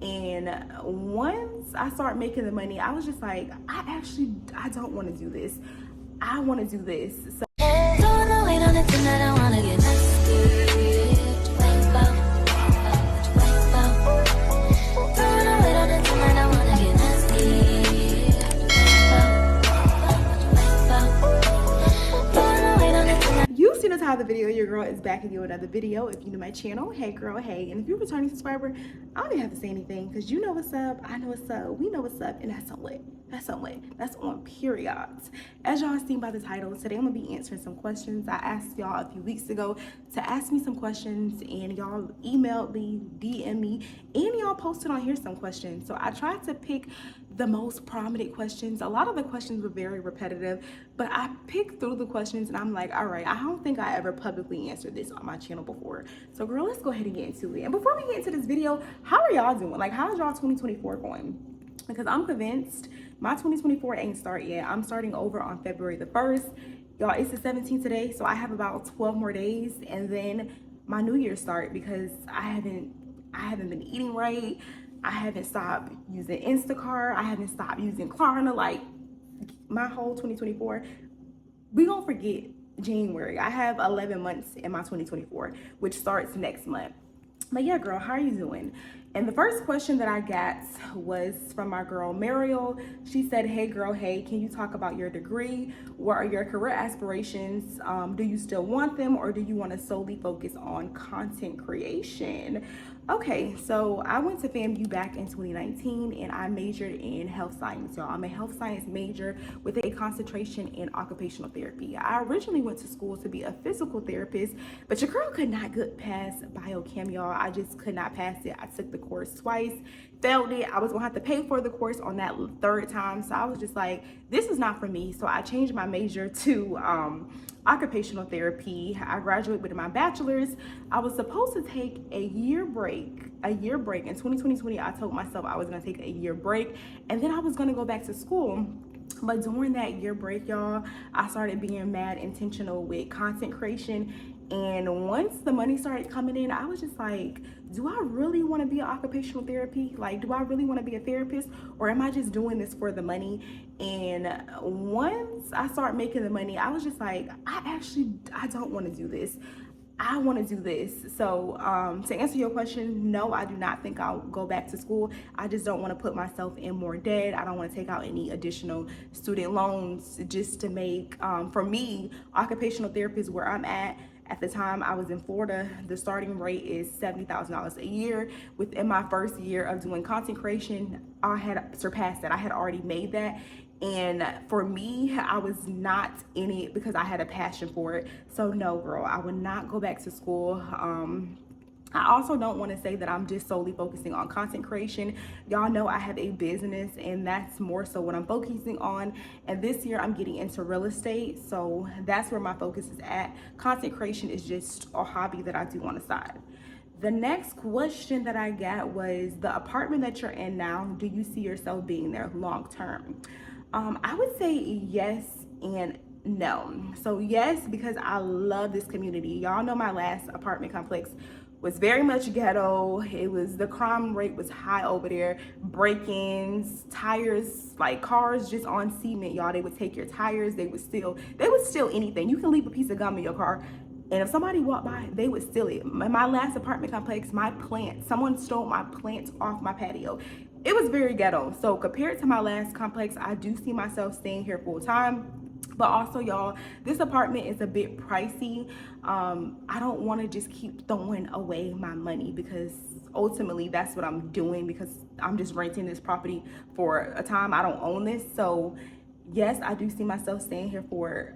And once I started making the money, I was just like, I don't want to do this. I want to do this. So don't know, wait on it tonight, I want to get nasty. The title of the video, your girl is back again with another video. If you know my channel, hey girl, hey. And if you're a returning subscriber, I don't even have to say anything because you know what's up, I know what's up, we know what's up, and that's on lit. That's on lit. That's on periods. As y'all seen by the title, today I'm gonna be answering some questions. I asked y'all a few weeks ago to ask me some questions, and y'all emailed me, DM me, and y'all posted on here some questions. So I tried to pick the most prominent questions. A lot of the questions were very repetitive, but I picked through the questions and I'm like, all right, I don't think I ever publicly answered this on my channel before. So girl, let's go ahead and get into it. And before we get into this video, how are y'all doing? Like, how's y'all 2024 going? Because I'm convinced my 2024 ain't start yet. I'm starting over on February the 1st. Y'all, it's the 17th today, so I have about 12 more days and then my New Year start because I haven't been eating right. I haven't stopped using Instacart. I haven't stopped using Klarna. Like, my whole 2024, we gonna forget January. I have 11 months in my 2024, which starts next month. But yeah, girl, how are you doing? And the first question that I got was from my girl Mariel. She said, hey girl, hey, can you talk about your degree? What are your career aspirations? Do you still want them, or do you want to solely focus on content creation? Okay, so I went to FAMU back in 2019 and I majored in health science, y'all. I'm a health science major with a concentration in occupational therapy. I originally went to school to be a physical therapist, but your girl could not get past biochem, y'all. I just could not pass it. I took the course twice, failed it. I was gonna have to pay for the course on that third time. So I was just like, this is not for me. So I changed my major to occupational therapy. I graduated with my bachelor's. I was supposed to take a year break. In 2020, I told myself I was gonna take a year break and then I was gonna go back to school. But during that year break, y'all, I started being mad intentional with content creation. And once the money started coming in, I was just like, do I really want to be an occupational therapy? Like, do I really want to be a therapist, or am I just doing this for the money? And once I started making the money, I was just like, I don't want to do this. I want to do this. So to answer your question, no, I do not think I'll go back to school. I just don't want to put myself in more debt. I don't want to take out any additional student loans just to make, for me, occupational therapy is where I'm at. At the time I was in Florida, the starting rate is $70,000 a year. Within my first year of doing content creation, I had surpassed that. I had already made that. And for me, I was not in it because I had a passion for it. So no, girl, I would not go back to school. I also don't want to say that I'm just solely focusing on content creation. Y'all know I have a business and that's more so what I'm focusing on. And this year I'm getting into real estate. So that's where my focus is at. Content creation is just a hobby that I do on the side. The next question that I got was, the apartment that you're in now, do you see yourself being there long term? I would say yes and no. So yes, because I love this community. Y'all know my last apartment complex was very much ghetto. The crime rate was high over there. Break-ins, tires, like cars just on cement, y'all. They would take your tires. They would steal anything. You can leave a piece of gum in your car, and if somebody walked by, they would steal it. My last apartment complex, someone stole my plants off my patio. It was very ghetto. So compared to my last complex, I do see myself staying here full time. But also, y'all, this apartment is a bit pricey. I don't want to just keep throwing away my money, because ultimately that's what I'm doing, because I'm just renting this property for a time. I don't own this. So yes, I do see myself staying here for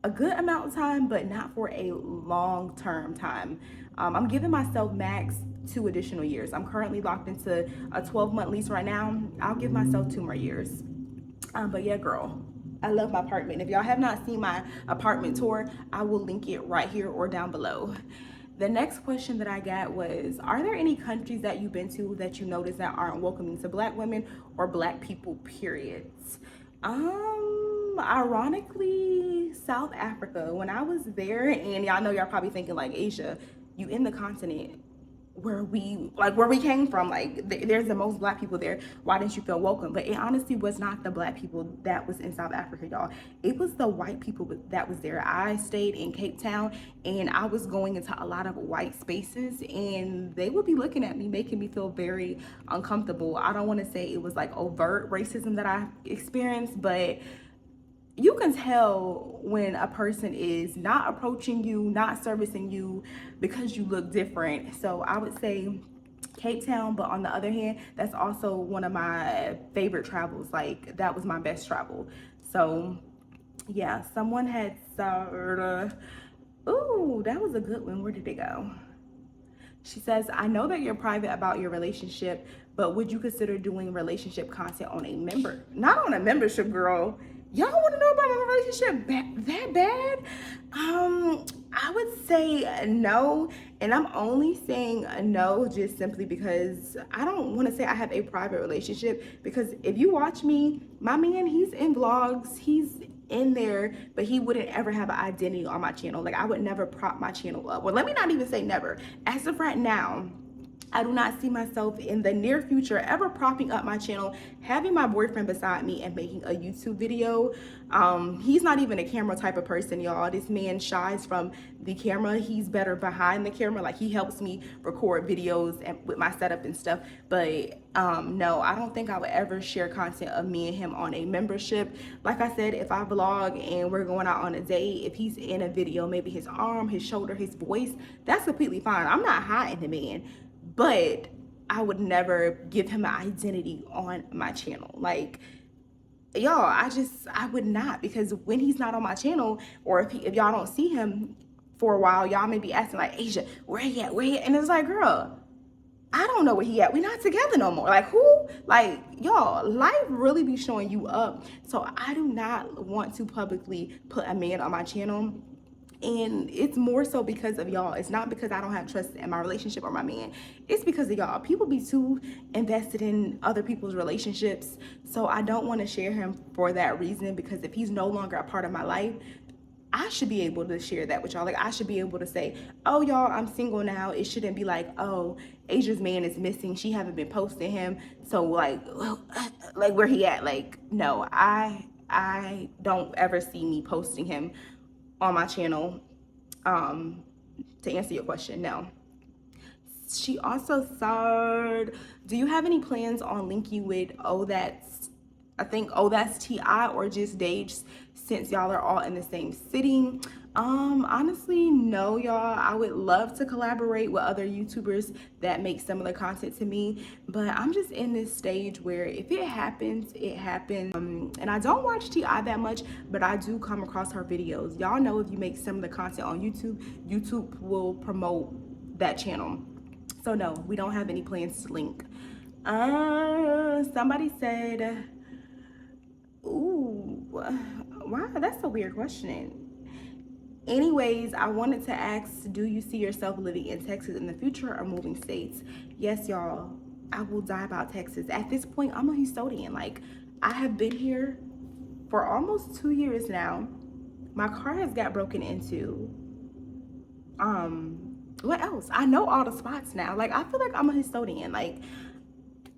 a good amount of time, but not for a long-term time. I'm giving myself max 2 additional years. I'm currently locked into a 12-month lease right now. I'll give myself 2 more years. But yeah, girl, I love my apartment. If y'all have not seen my apartment tour, I will link it right here or down below. The next question that I got was, are there any countries that you've been to that you notice that aren't welcoming to Black women or Black people, periods? Ironically, South Africa. When I was there, and y'all know, y'all probably thinking like, Asia, you in the continent, where we came from. Like, there's the most black people there. Why didn't you feel welcome? But it honestly was not the black people that was in South Africa, y'all. It was the white people that was there. I stayed in Cape Town, and I was going into a lot of white spaces, and they would be looking at me, making me feel very uncomfortable. I don't want to say it was like overt racism that I experienced, but you can tell when a person is not approaching you, not servicing you because you look different. So I would say Cape Town, but on the other hand, that's also one of my favorite travels. Like, that was my best travel. So yeah, someone had started, ooh, that was a good one. Where did it go? She says, I know that you're private about your relationship, but would you consider doing relationship content on not on a membership, girl? Y'all want to know about my relationship that bad? I would say no, and I'm only saying no just simply because I don't want to say I have a private relationship, because if you watch me, my man, he's in vlogs, he's in there, but he wouldn't ever have an identity on my channel. Like, I would never prop my channel up. Well, let me not even say never. As of right now, I do not see myself in the near future ever propping up my channel, having my boyfriend beside me and making a YouTube video. He's not even a camera type of person, y'all. This man shies from the camera. He's better behind the camera. Like, he helps me record videos and with my setup and stuff. But no, I don't think I would ever share content of me and him on a membership. Like I said, if I vlog and we're going out on a date, if he's in a video, maybe his arm, his shoulder, his voice, that's completely fine. I'm not hiding the man. But I would never give him an identity on my channel. Like, y'all, I would not, because when he's not on my channel, or if y'all don't see him for a while, y'all may be asking like, Asia, where he at? Where he at? And it's like, girl, I don't know where he at. We're not together no more. Like, who? Like, y'all, life really be showing you up. So I do not want to publicly put a man on my channel. And it's more so because of y'all. It's not because I don't have trust in my relationship or my man. It's because of y'all. People be too invested in other people's relationships. So I don't want to share him for that reason, because if he's no longer a part of my life, I should be able to share that with y'all. Like, I should be able to say, oh, y'all, I'm single now. It shouldn't be like, oh, Asia's man is missing. She haven't been posting him. So like where he at? Like, no, I don't ever see me posting him on my channel. To answer your question, no. She also said, do you have any plans on linking with that's T.I. or just Dage, since y'all are all in the same city? Honestly, no, y'all. I would love to collaborate with other YouTubers that make similar content to me, but I'm just in this stage where if it happens, it happens. And I don't watch T.I. that much, but I do come across her videos. Y'all know if you make similar content on YouTube, YouTube will promote that channel. So no, we don't have any plans to link. Somebody said, ooh, wow, that's a weird question. Anyways, I wanted to ask, do you see yourself living in Texas in the future or moving states? Yes, y'all, I will die about Texas. At this point, I'm a Houstonian. Like, I have been here for almost 2 years now. My car has got broken into. What else? I know all the spots now. Like, I feel like I'm a Houstonian. Like,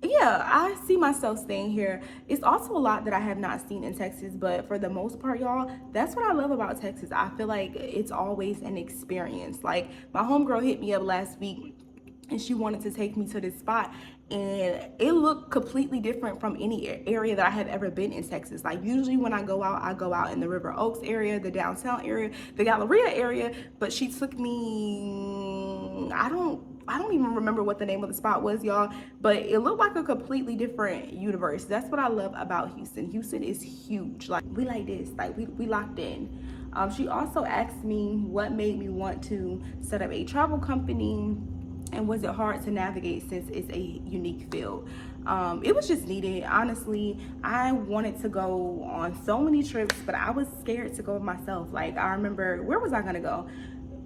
yeah, I see myself staying here. It's also a lot that I have not seen in Texas, but for the most part, y'all, that's what I love about Texas. I feel like it's always an experience. Like, my homegirl hit me up last week and she wanted to take me to this spot, and it looked completely different from any area that I have ever been in Texas. Like, usually when I go out in the River Oaks area, the downtown area, the Galleria area, but she took me, I don't even remember what the name of the spot was, y'all, but it looked like a completely different universe. That's what I love about Houston. Houston is huge. Like, we like this, like we locked in. She also asked me what made me want to set up a travel company, and was it hard to navigate since it's a unique field? It was just needed. Honestly, I wanted to go on so many trips, but I was scared to go myself. Like, I remember, where was I gonna go?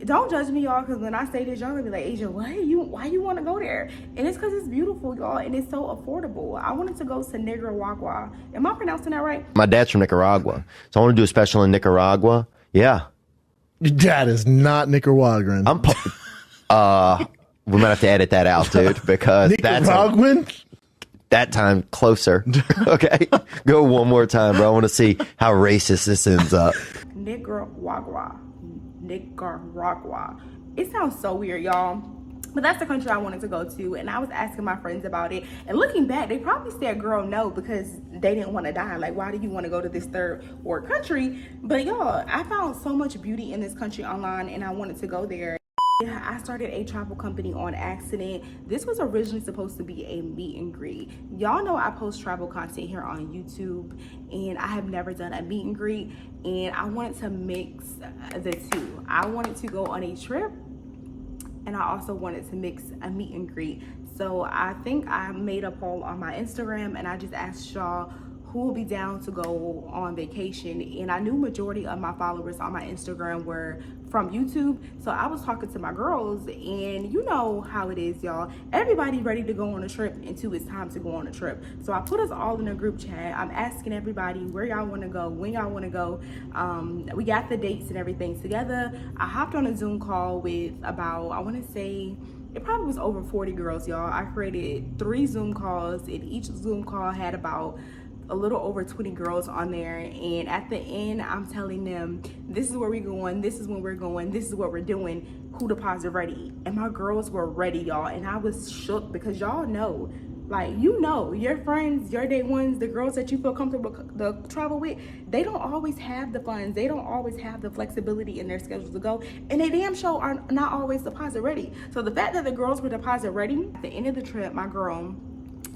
Don't judge me, y'all, because when I say this, y'all gonna be like, Asia, why you want to go there? And it's because it's beautiful, y'all, and it's so affordable. I wanted to go to Nicaragua. Am I pronouncing that right? My dad's from Nicaragua, so I want to do a special in Nicaragua. Yeah. Your dad is not Nicaraguan. We might have to edit that out, dude, because Nicaraguan? that time closer. Okay, go one more time, bro. I want to see how racist this ends up. Nicaragua. It sounds so weird, y'all. But that's the country I wanted to go to, and I was asking my friends about it. And looking back, they probably said, girl, no, because they didn't want to die. Like, why do you want to go to this third world country? But y'all, I found so much beauty in this country online, and I wanted to go there. Yeah, I started a travel company on accident. This was originally supposed to be a meet and greet. Y'all know I post travel content here on YouTube, and I have never done a meet and greet, and I wanted to mix the two. I wanted to go on a trip, and I also wanted to mix a meet and greet. So I think I made a poll on my Instagram, and I just asked y'all who will be down to go on vacation. And I knew majority of my followers on my Instagram were from YouTube. So I was talking to my girls, and you know how it is, y'all. Everybody ready to go on a trip until it's time to go on a trip. So I put us all in a group chat. I'm asking everybody where y'all want to go, when y'all want to go. We got the dates and everything together. I hopped on a Zoom call with about, I want to say, it probably was over 40 girls, y'all. I created 3 Zoom calls, and each Zoom call had about a little over 20 girls on there. And at the end, I'm telling them, this is where we're going, this is when we're going, this is what we're doing, who deposit ready. And my girls were ready, y'all. And I was shook because y'all know, like, you know, your friends, your day ones, the girls that you feel comfortable to travel with, they don't always have the funds. They don't always have the flexibility in their schedule to go. And they damn sure are not always deposit ready. So the fact that the girls were deposit ready, at the end of the trip, my girl,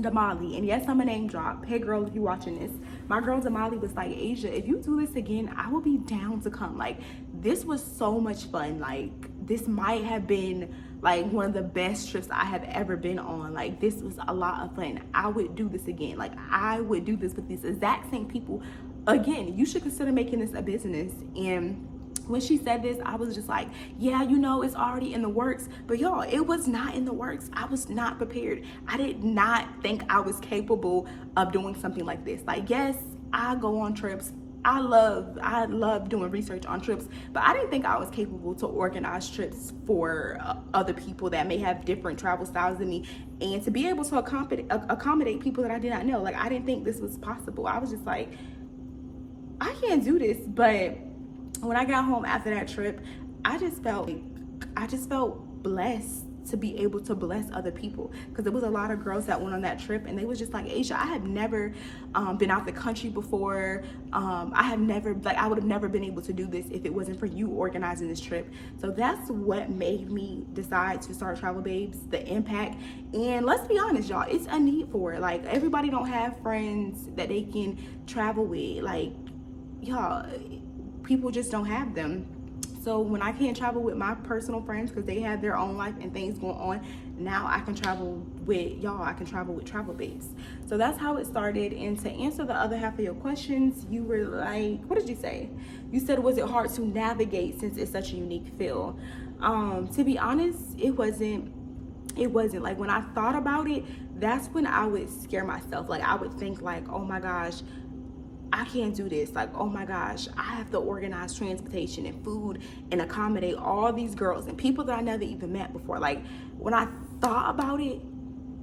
Damali, and yes, I'm a name drop. Hey girl, if you're watching this, my girl Damali was like, Asia, if you do this again, I will be down to come. Like, this was so much fun. Like, this might have been like one of the best trips I have ever been on. Like, this was a lot of fun. I would do this again. Like, I would do this with these exact same people again. You should consider making this a business. And when she said this, I was just like, yeah, you know, it's already in the works. But y'all, it was not in the works. I was not prepared. I did not think I was capable of doing something like this. Like, yes, I go on trips. I love doing research on trips, but I didn't think I was capable to organize trips for other people that may have different travel styles than me, and to be able to accommodate people that I did not know. Like, I didn't think this was possible. I was just like, I can't do this. But when I got home after that trip, I just felt blessed to be able to bless other people, because there was a lot of girls that went on that trip, and they was just like, Aisha, I have never been out the country before. I would have never been able to do this if it wasn't for you organizing this trip. So that's what made me decide to start Travel Babes, the impact. And let's be honest, y'all, it's a need for it. Like, everybody don't have friends that they can travel with. Like, y'all, people just don't have them. So when I can't travel with my personal friends because they have their own life and things going on, now I can travel with y'all. I can travel with Travel Babes. So that's how it started. And to answer the other half of your questions, you were like, what did you say? You said, was it hard to navigate since it's such a unique feel? To be honest, it wasn't. Like, when I thought about it, that's when I would scare myself. Like, I would think like, oh my gosh, I can't do this. Like, oh my gosh, I have to organize transportation and food and accommodate all these girls and people that I never even met before. Like, when I thought about it,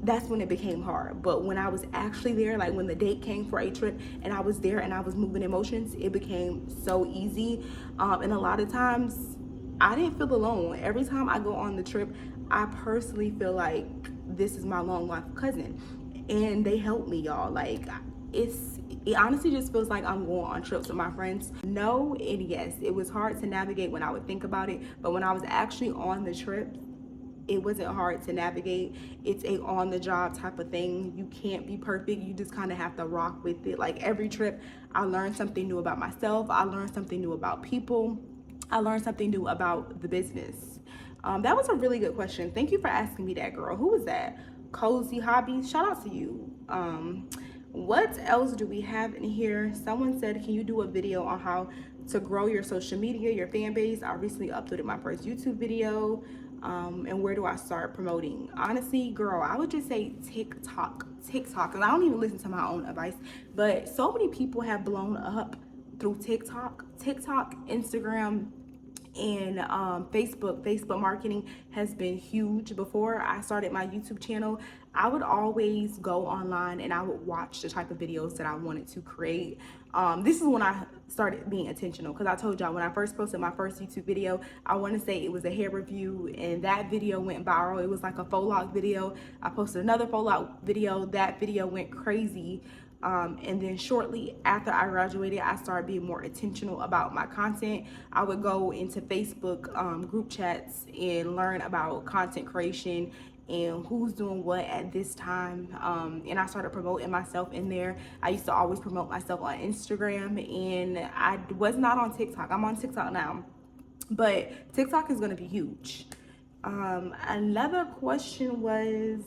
that's when it became hard. But when I was actually there, like when the date came for a trip and I was there and I was moving emotions, it became so easy. And a lot of times I didn't feel alone. Every time I go on the trip, I personally feel like this is my long life cousin, and they help me, y'all. Like, it honestly just feels like I'm going on trips with my friends. No and yes, it was hard to navigate when I would think about it, but when I was actually on the trip, it wasn't hard to navigate. It's a on the job type of thing. You can't be perfect. You just kind of have to rock with it. Like, every trip, I learned something new about myself. I learned something new about people. I learned something new about the business. That was a really good question. Thank you for asking me that, girl. Who was that? Cozy Hobbies. Shout out to you. What else do we have in here? Someone said, can you do a video on how to grow your social media, your fan base? I recently uploaded my first YouTube video. And where do I start promoting? Honestly, girl, I would just say TikTok, because I don't even listen to my own advice, but so many people have blown up through TikTok, Instagram, And Facebook marketing has been huge. Before I started my YouTube channel, I would always go online and I would watch the type of videos that I wanted to create. This is when I started being intentional, because I told y'all when I first posted my first YouTube video, I want to say it was a hair review, and that video went viral. It was like a faux lock video. I posted another faux lock video. That video went crazy. And then shortly after I graduated, I started being more intentional about my content. I would go into Facebook group chats and learn about content creation and who's doing what at this time. And I started promoting myself in there. I used to always promote myself on Instagram, and I was not on TikTok. I'm on TikTok now, but TikTok is going to be huge. Another question was,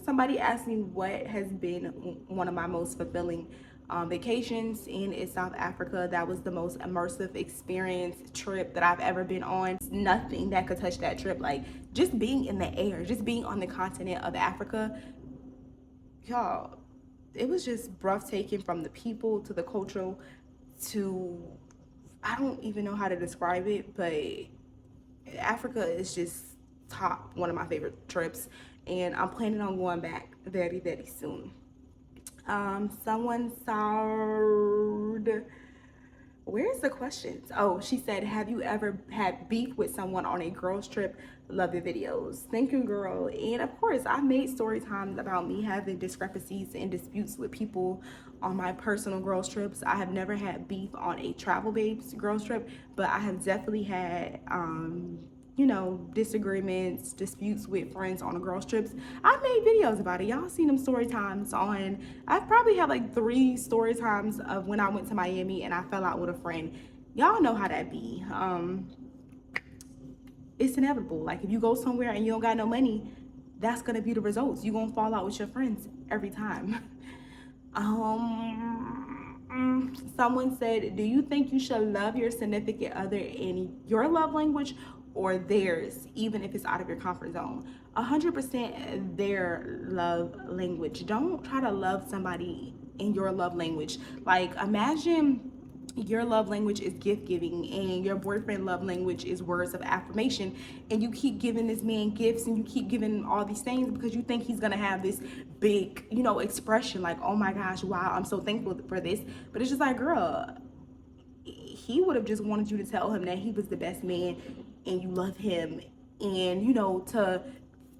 somebody asked me what has been one of my most fulfilling vacations, and it's South Africa. That was the most immersive experience trip that I've ever been on. Nothing that could touch that trip. Like, just being in the air, just being on the continent of Africa, y'all, it was just breathtaking, from the people to the cultural to, I don't even know how to describe it, but Africa is just top one of my favorite trips, and I'm planning on going back very, very soon. Someone said, where's the questions? Oh, she said, have you ever had beef with someone on a girls trip? Love your videos. Thank you, girl. And of course, I've made story times about me having discrepancies and disputes with people on my personal girls trips. I have never had beef on a travel babes girls trip, but I have definitely had you know, disagreements, disputes with friends on the girls trips. I've made videos about it. Y'all seen them story times on, I've probably had like 3 story times of when I went to Miami and I fell out with a friend. Y'all know how that be. It's inevitable. Like, if you go somewhere and you don't got no money, that's gonna be the results. You're gonna fall out with your friends every time. Someone said, do you think you should love your significant other in your love language or theirs, even if it's out of your comfort zone? 100% their love language. Don't try to love somebody in your love language. Like, imagine your love language is gift giving and your boyfriend love language is words of affirmation, and you keep giving this man gifts and you keep giving all these things because you think he's gonna have this big, you know, expression like, oh my gosh, wow, I'm so thankful for this. But it's just like, girl, he would have just wanted you to tell him that he was the best man and you love him, and, you know, to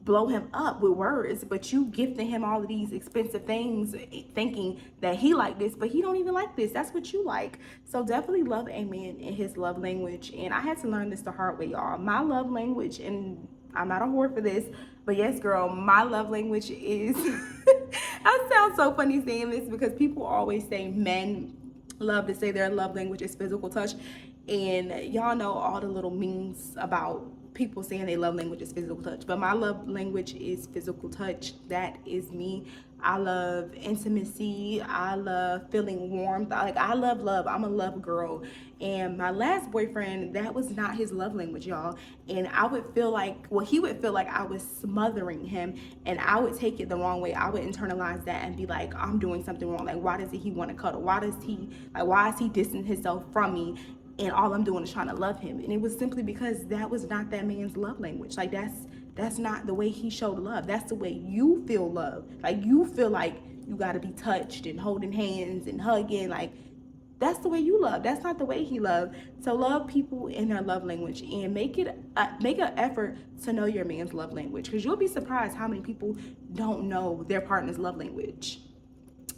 blow him up with words, but you gifting him all of these expensive things thinking that he like this, but he don't even like this. That's what you like. So definitely love a man in his love language. And I had to learn this the hard way, y'all. My love language, and I'm not a whore for this, but yes, girl, my love language is I sound so funny saying this because people always say men love to say their love language is physical touch, and y'all know all the little memes about people saying they love language is physical touch, but my love language is physical touch. That is me. I love intimacy. I love feeling warmth. I love love. I'm a love girl. And my last boyfriend, that was not his love language, y'all. And I would feel like, well, he would feel like I was smothering him, and I would take it the wrong way. I would internalize that and be like, I'm doing something wrong. Like, why does he want to cuddle? Why is he distancing himself from me? And all I'm doing is trying to love him. And it was simply because that was not that man's love language. Like, that's not the way he showed love. That's the way you feel love. Like, you feel like you got to be touched and holding hands and hugging. Like, that's the way you love. That's not the way he loved. So love people in their love language, and make an effort to know your man's love language, because you'll be surprised how many people don't know their partner's love language.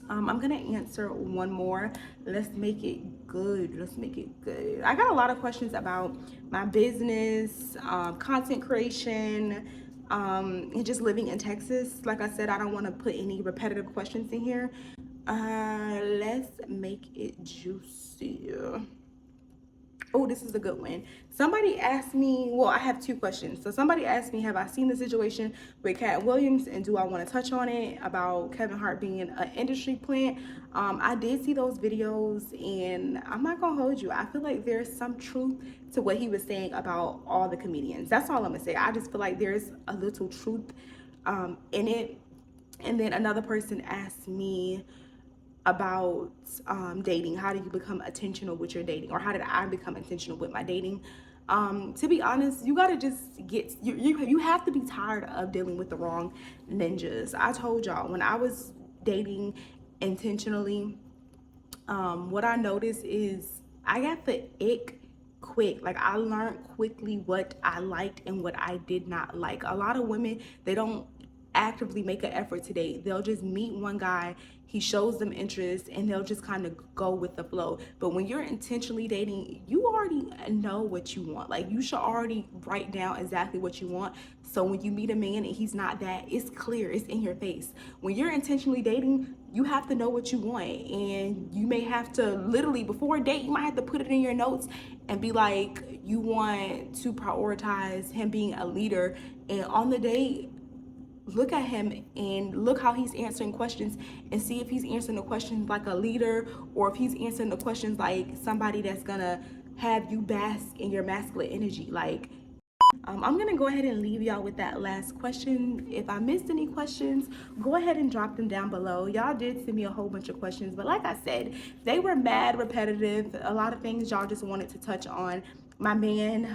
I'm gonna answer one more. Let's make it good. I got a lot of questions about my business, content creation, and just living in Texas. Like I said, I don't want to put any repetitive questions in here. Let's make it juicy. Oh, this is a good one. Somebody asked me, well, I have 2 questions. So somebody asked me, have I seen the situation with Cat Williams, and do I want to touch on it about Kevin Hart being an industry plant? I did see those videos, and I'm not gonna hold you. I feel like there's some truth to what he was saying about all the comedians. That's all I'm gonna say. I just feel like there's a little truth in it. And then another person asked me, about dating. How do you become intentional with your dating, or how did I become intentional with my dating? To be honest, you gotta just you have to be tired of dealing with the wrong ninjas. I told y'all, when I was dating intentionally, what I noticed is I got the ick quick. Like, I learned quickly what I liked and what I did not like. A lot of women, they don't actively make an effort to date. They'll just meet one guy, he shows them interest, and they'll just kind of go with the flow. But when you're intentionally dating, you already know what you want. Like, you should already write down exactly what you want. So when you meet a man and he's not that, it's clear, it's in your face. When you're intentionally dating, you have to know what you want, and you may have to literally, before a date, you might have to put it in your notes and be like, you want to prioritize him being a leader. And on the date, look at him and look how he's answering questions, and see if he's answering the questions like a leader, or if he's answering the questions like somebody that's gonna have you bask in your masculine energy. Like, I'm gonna go ahead and leave y'all with that last question. If I missed any questions, go ahead and drop them down below. Y'all did send me a whole bunch of questions, but like I said, they were mad repetitive. A lot of things y'all just wanted to touch on my man,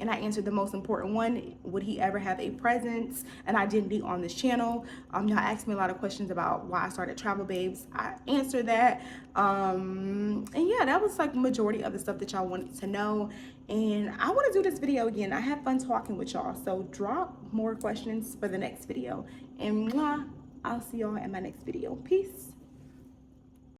and I answered the most important one: would he ever have a presence, an identity on this channel? Y'all asked me a lot of questions about why I started Travel Babes. I answered that, and yeah, that was like the majority of the stuff that y'all wanted to know. And I want to do this video again. I have fun talking with y'all, so drop more questions for the next video. And mwah, I'll see y'all in my next video. Peace.